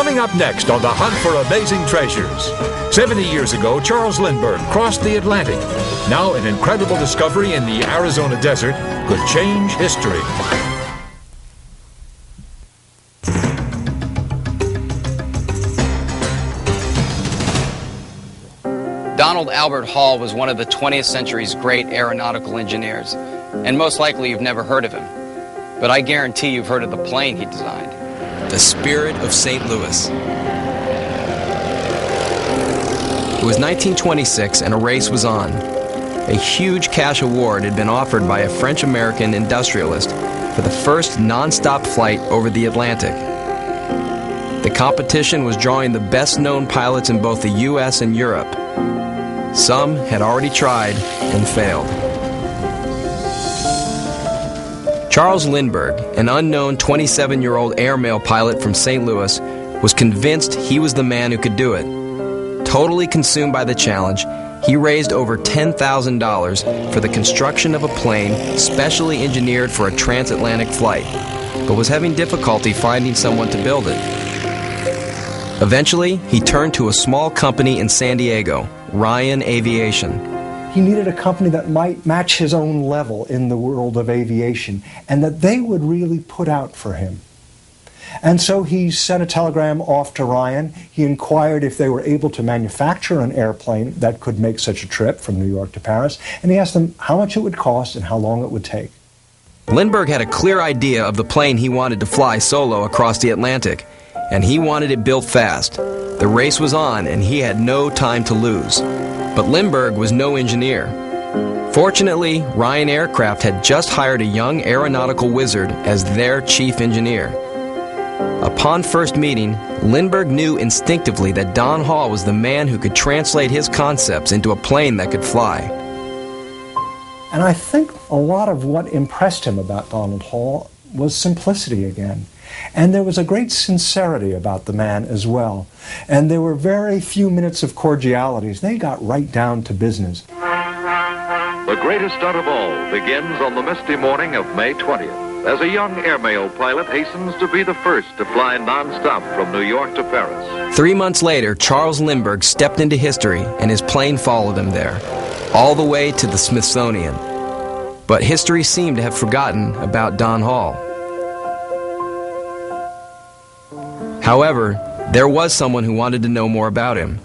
Coming up next on The Hunt for Amazing Treasures. 70 years ago, Charles Lindbergh crossed the Atlantic. Now an incredible discovery in the Arizona desert could change history. Donald Albert Hall was one of the 20th century's great aeronautical engineers, and most likely you've never heard of him. But I guarantee you've heard of the plane he designed. The Spirit of St. Louis. It was 1926 and a race was on. A huge cash award had been offered by a French-American industrialist for the first non-stop flight over the Atlantic. The competition was drawing the best-known pilots in both the U.S. and Europe. Some had already tried and failed. Charles Lindbergh, an unknown 27-year-old airmail pilot from St. Louis, was convinced he was the man who could do it. Totally consumed by the challenge, he raised over $10,000 for the construction of a plane specially engineered for a transatlantic flight, but was having difficulty finding someone to build it. Eventually, he turned to a small company in San Diego, Ryan Aviation. He needed a company that might match his own level in the world of aviation and that they would really put out for him. And so he sent a telegram off to Ryan. He inquired if they were able to manufacture an airplane that could make such a trip from New York to Paris, and he asked them how much it would cost and how long it would take. Lindbergh had a clear idea of the plane he wanted to fly solo across the Atlantic, and he wanted it built fast. The race was on, and he had no time to lose. But Lindbergh was no engineer. Fortunately, Ryan Aircraft had just hired a young aeronautical wizard as their chief engineer. Upon first meeting, Lindbergh knew instinctively that Don Hall was the man who could translate his concepts into a plane that could fly. And I think a lot of what impressed him about Donald Hall was simplicity again. And there was a great sincerity about the man as well. And there were very few minutes of cordialities. They got right down to business. The greatest stunt of all begins on the misty morning of May 20th, as a young airmail pilot hastens to be the first to fly non-stop from New York to Paris. 3 months later, Charles Lindbergh stepped into history, and his plane followed him there, all the way to the Smithsonian. But history seemed to have forgotten about Don Hall. However, there was someone who wanted to know more about him.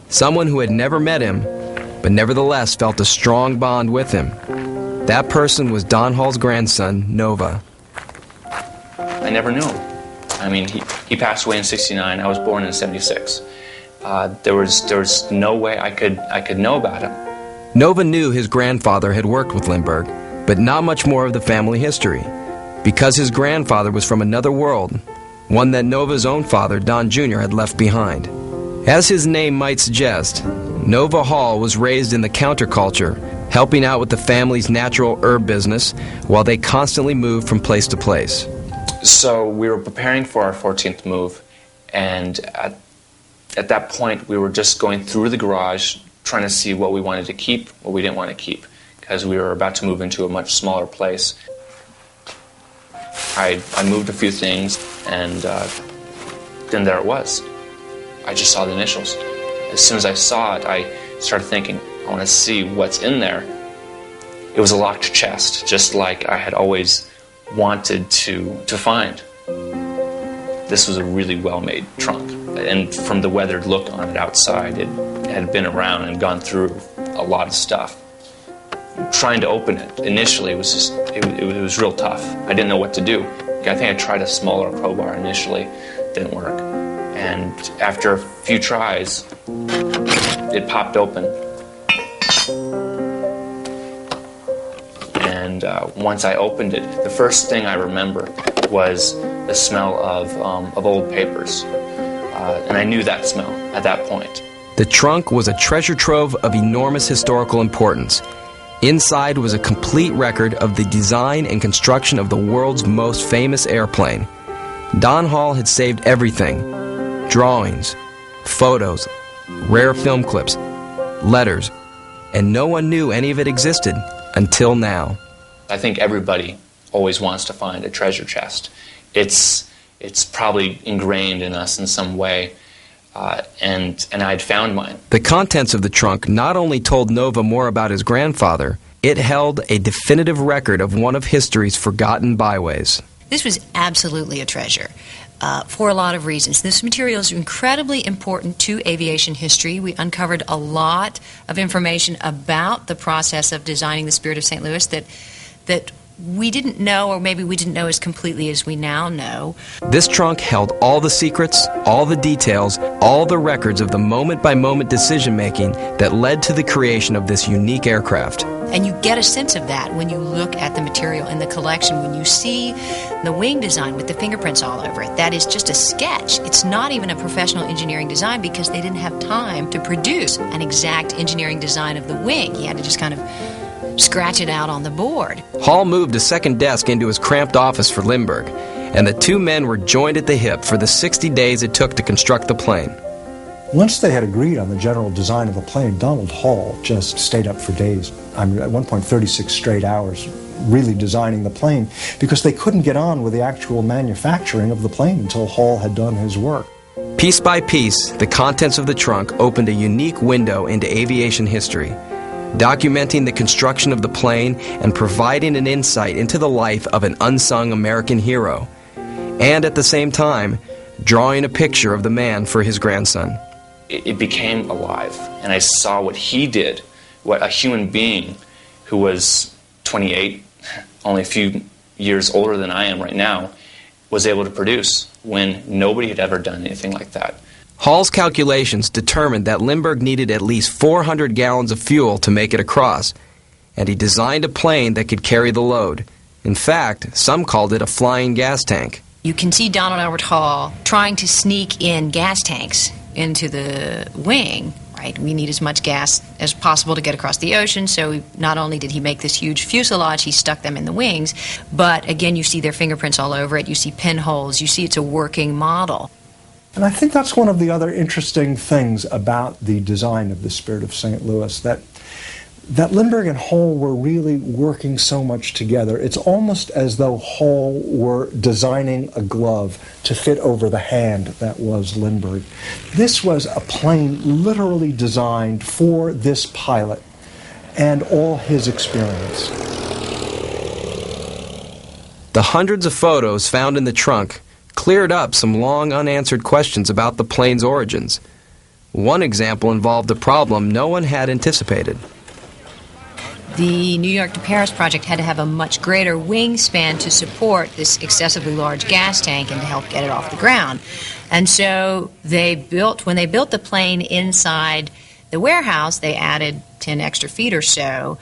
Someone who had never met him, but nevertheless felt a strong bond with him. That person was Don Hall's grandson, Nova. I never knew him. I mean, he passed away in '69. I was born in '76. There was no way I could know about him. Nova knew his grandfather had worked with Lindbergh, but not much more of the family history, because his grandfather was from another world, one that Nova's own father, Don Jr., had left behind. As his name might suggest, Nova Hall was raised in the counterculture, helping out with the family's natural herb business while they constantly moved from place to place. So we were preparing for our 14th move, and at that point we were just going through the garage trying to see what we wanted to keep, what we didn't want to keep, because we were about to move into a much smaller place. I moved a few things, and then there it was. I just saw the initials. As soon as I saw it, I started thinking, I want to see what's in there. It was a locked chest, just like I had always wanted to find. This was a really well-made trunk, and from the weathered look on it outside, it had been around and gone through a lot of stuff. Trying to open it initially was just, it was real tough. I didn't know what to do. I think I tried a smaller crowbar initially, didn't work. And after a few tries, it popped open. And once I opened it, the first thing I remember was the smell of old papers. And I knew that smell at that point. The trunk was a treasure trove of enormous historical importance. Inside was a complete record of the design and construction of the world's most famous airplane. Don Hall had saved everything: drawings, photos, rare film clips, letters, and no one knew any of it existed until now. I think everybody always wants to find a treasure chest. It's It's probably ingrained in us in some way, and I'd found mine. The contents of the trunk not only told Nova more about his grandfather, it held a definitive record of one of history's forgotten byways. This was absolutely a treasure. For a lot of reasons. This material is incredibly important to aviation history. We uncovered a lot of information about the process of designing the Spirit of St. Louis that we didn't know, or maybe we didn't know as completely as we now know. This trunk held all the secrets, all the details, all the records of the moment-by-moment decision-making that led to the creation of this unique aircraft. And you get a sense of that when you look at the material in the collection, when you see the wing design with the fingerprints all over it. That is just a sketch. It's not even a professional engineering design because they didn't have time to produce an exact engineering design of the wing. He had to just kind of scratch it out on the board. Hall moved a second desk into his cramped office for Lindbergh, and the two men were joined at the hip for the 60 days it took to construct the plane. Once they had agreed on the general design of the plane, Donald Hall just stayed up for days. I mean, at one point 36 straight hours, really designing the plane, because they couldn't get on with the actual manufacturing of the plane until Hall had done his work. Piece by piece, the contents of the trunk opened a unique window into aviation history, documenting the construction of the plane and providing an insight into the life of an unsung American hero, and at the same time, drawing a picture of the man for his grandson. It became alive, and I saw what he did, what a human being who was 28, only a few years older than I am right now, was able to produce when nobody had ever done anything like that. Hall's calculations determined that Lindbergh needed at least 400 gallons of fuel to make it across, and he designed a plane that could carry the load. In fact, some called it a flying gas tank. You can see Donald Albert Hall trying to sneak in gas tanks into the wing, right? We need as much gas as possible to get across the ocean, so not only did he make this huge fuselage, he stuck them in the wings, but again, you see their fingerprints all over it, you see pinholes, you see it's a working model. And I think that's one of the other interesting things about the design of the Spirit of St. Louis, that Lindbergh and Hall were really working so much together. It's almost as though Hall were designing a glove to fit over the hand that was Lindbergh. This was a plane literally designed for this pilot and all his experience. The hundreds of photos found in the trunk cleared up some long unanswered questions about the plane's origins. One example involved a problem no one had anticipated. The New York to Paris project had to have a much greater wingspan to support this excessively large gas tank and to help get it off the ground. And so when they built the plane inside the warehouse, they added 10 extra feet or so,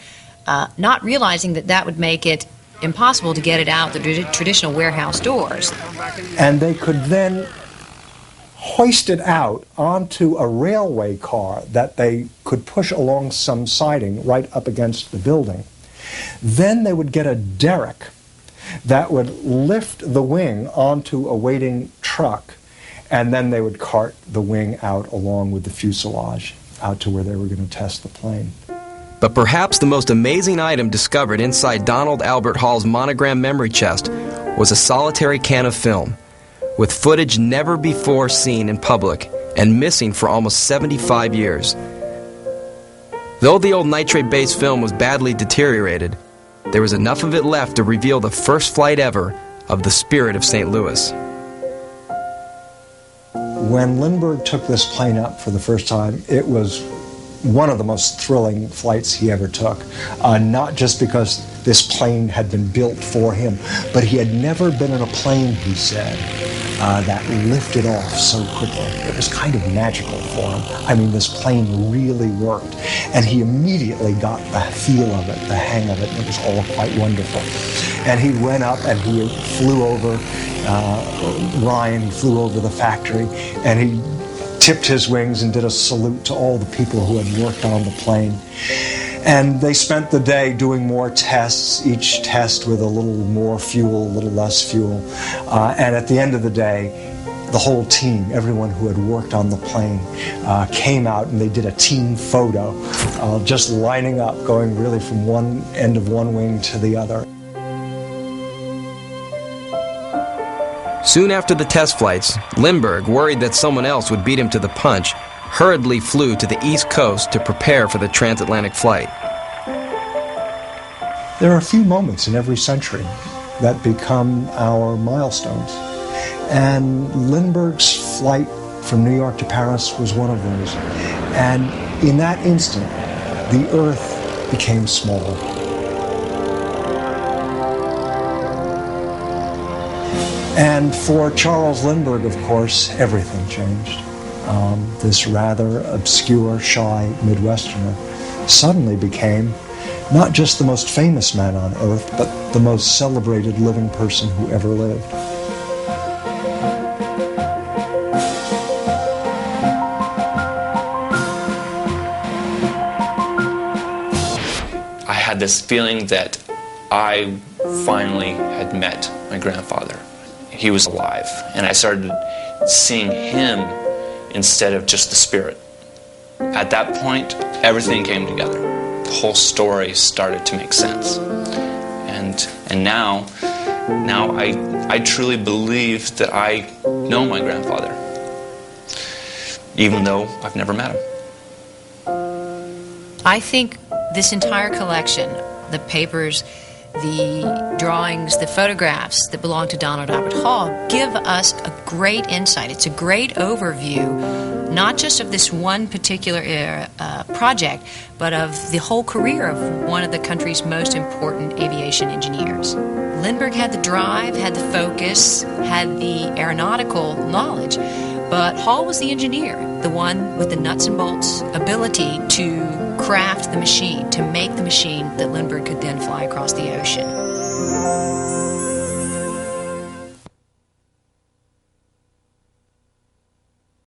not realizing that that would make it impossible to get it out the traditional warehouse doors. And they could then hoist it out onto a railway car that they could push along some siding right up against the building. Then they would get a derrick that would lift the wing onto a waiting truck, and then they would cart the wing out along with the fuselage out to where they were going to test the plane. But perhaps the most amazing item discovered inside Donald Albert Hall's monogram memory chest was a solitary can of film, with footage never before seen in public and missing for almost 75 years. Though the old nitrate-based film was badly deteriorated, there was enough of it left to reveal the first flight ever of the Spirit of St. Louis. When Lindbergh took this plane up for the first time, it was one of the most thrilling flights he ever took. Not just because this plane had been built for him, but he had never been in a plane, he said, that lifted off so quickly. It was kind of magical for him. I mean, this plane really worked. And he immediately got the feel of it, the hang of it, and it was all quite wonderful. And he went up and he flew over Ryan, he flew over the factory, and he tipped his wings and did a salute to all the people who had worked on the plane. And they spent the day doing more tests, each test with a little more fuel, a little less fuel. And at the end of the day, the whole team, everyone who had worked on the plane, came out and they did a team photo, just lining up, going really from one end of one wing to the other. Soon after the test flights, Lindbergh, worried that someone else would beat him to the punch, hurriedly flew to the East Coast to prepare for the transatlantic flight. There are a few moments in every century that become our milestones. And Lindbergh's flight from New York to Paris was one of those. And in that instant, the Earth became smaller. And for Charles Lindbergh, of course, everything changed. This rather obscure, shy Midwesterner suddenly became not just the most famous man on Earth, but the most celebrated living person who ever lived. I had this feeling that I finally had met my grandfather. He was alive, and I started seeing him instead of just the spirit. At that point, everything came together. The whole story started to make sense. And now I truly believe that I know my grandfather, even though I've never met him. I think this entire collection, the papers, the drawings, the photographs that belong to Donald Albert Hall give us a great insight. It's a great overview, not just of this one particular project, but of the whole career of one of the country's most important aviation engineers. Lindbergh had the drive, had the focus, had the aeronautical knowledge, but Hall was the engineer, the one with the nuts and bolts ability to craft the machine, to make the machine that Lindbergh could then fly across the ocean.